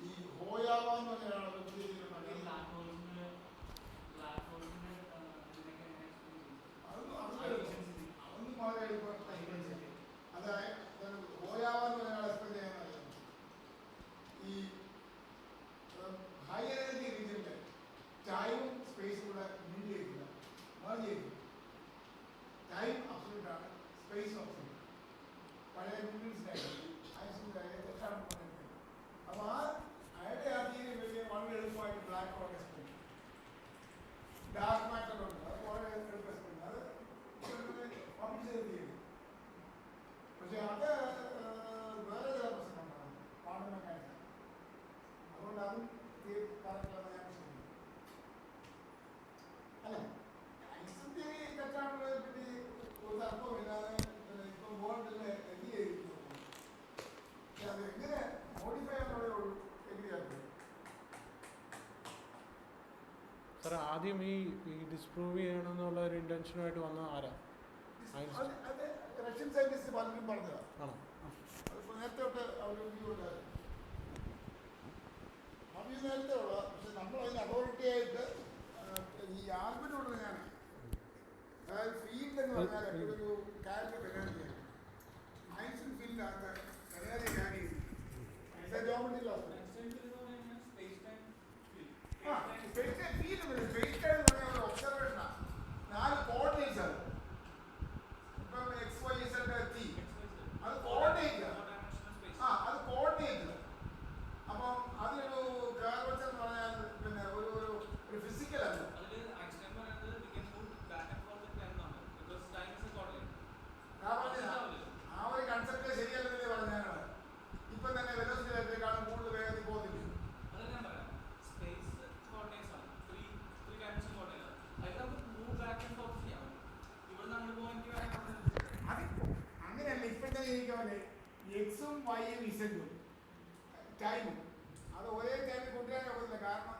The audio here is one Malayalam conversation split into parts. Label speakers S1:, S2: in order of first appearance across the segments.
S1: ഈ ഹോയാവ എന്ന് പറഞ്ഞാൽ അതൊന്നും വളരെ എളുപ്പമായിട്ട് അതായത് ഹോയാവ എന്ന് പറഞ്ഞാൽ എക്സ്പ്ലെയിൻ ചെയ്യാൻ അറിയാം. ഈ ഹൈ എനർജി റീജിയനിലെ ടൈമും സ്പേസും കൂടെ മിഡ് ചെയ്യില്ല, മേർജ് ചെയ്യില്ല. ടൈം അബ്സല്യൂട്ട് ആണ്, സ്പേസ് അബ്സല്യൂട്ട്. പഴയ ഐൻസ്റ്റൈൻ തെറ്റാണ് പറയുന്നത്. അപ്പോൾ അയാളുടെ ആ തീരെ വലിയ വളരെ എളുപ്പമായിട്ട് black hole explain, dark matter ഉണ്ട്, അത് വളരെ എളുപ്പം എക്സ്പ്ലെയിൻ, അത് പബ്ലിഷ് ചെയ്ത് ചെയ്യും. പക്ഷെ അത് വേറെ ചില പ്രശ്നങ്ങളാണ്, ക്വാണ്ടം മെക്കാനിക്സ്. അതുകൊണ്ട് അതും കറക്റ്റാണ് ഞാൻ വിശ്വസിക്കുന്നത്. അല്ല, ഐൻസ്റ്റൈൻ തിയറി തെറ്റാണുള്ളത് പറ്റി ഒരു തർക്കമില്ലാതെ ഇപ്പം വേൾഡിൽ എഗ്രി ചെയ്തിരിക്കുന്നു. അത് എങ്ങനെ മോഡിഫൈ ചെയ്യാനുള്ളൂ എഗ്രി ആക്കുന്നത്.
S2: സാർ ആദ്യം ഈ ഡിസ്പ്രൂവ് ചെയ്യണമെന്നുള്ള ഒരു ഇന്റൻഷനുമായിട്ട് വന്ന ആരാ?
S1: അത് റഷ്യൻ സയന്റിസ്റ്റ് പലരും പറഞ്ഞതാണ്.
S2: ആണോ?
S1: അതിപ്പോൾ നേരത്തെ തൊട്ട് അവർ വ്യൂ ഉണ്ടായിരുന്നു. ആ വ്യൂ നേരത്തെ ഉള്ള, പക്ഷെ നമ്മൾ അതിന് അതോറിറ്റി ആയിട്ട് ഈ ആർഗ്യുമെന്റ് കൊടുക്കുന്നതാണ്. അതായത് ഫീൽഡ് എന്ന് പറഞ്ഞാൽ എപ്പോഴും ഒരു കാലിന്റെ എനർജിയാണ്. ഐൻസ്റ്റൈൻ ഫീൽഡിനകത്ത് എനർജി ക്യാരി ചെയ്യും. ജോമെട്രി ക്ലാസ് സ്പേസ് ടൈം എന്ന് പറഞ്ഞാൽ ഒരു ഒബ്സർവേഷനാണ്. 4 കോർഡിനേറ്റ്സ് ആണ്. ഇപ്പം എക്സ് വൈ സെഡ് ടി, അത് കോർഡിനേറ്റ് ആണ്. അത് കോർഡിനേറ്റ്. അപ്പം അതിനൊരു കർവച്ചർ എന്ന് പറഞ്ഞാൽ പിന്നെ ഒരു ഫിസിക്കൽ അല്ല. ആ ഒരു കൺസെപ്റ്റ് ശരിയല്ലെന്നല്ലേ പറഞ്ഞാണ്. ഇപ്പം തന്നെ വെലോസിറ്റിയേക്കാളും കൂടുതൽ വേഗത്തിൽ പോകുന്നില്ല. അങ്ങനെയല്ല, ഇപ്പോഴത്തെ ഇരിക്കാമല്ലേ എക്സും വൈയും ഇസഡും ടൈമും അത് ഒരേ ടൈമിൽ കൊണ്ടുവരാൻ ഒക്കത്തില്ല. കാരണം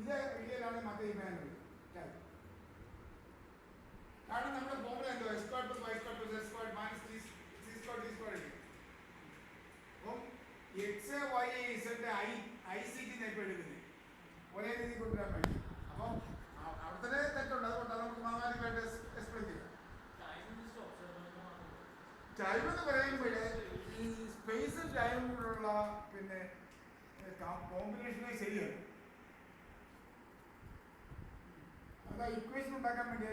S1: ഇത് റിയലാണ്, മറ്റേ ഇമാനുവൽ ടൈം. കാരണം നമ്മുടെ ഫോർമുല എന്തോ X square plus Y square plus X square minus C square D square. അപ്പം എക്സ് വൈ ഇസഡ് ഐ സീറ്റിനെ ഇപ്പോൾ എടുക്കുന്നത് ഒരേ രീതിയിൽ കൊണ്ടുവരാൻ വേണ്ടി. അപ്പം അവിടെ തന്നെ തെറ്റുണ്ട്. അതുകൊണ്ട് നമുക്ക് മാമാരിക്കായിട്ട് എക്സ്പ്ലെയിൻ ചെയ്യാം. ടൈം എന്ന് പറയുമ്പോൾ ഈ സ്പേസും ടൈമും കൂടെയുള്ള പിന്നെ കോമ്പിനേഷനെ ശരിയാണ്. അതാ ഇക്വേഷൻ ഉണ്ടാക്കാൻ വേണ്ടി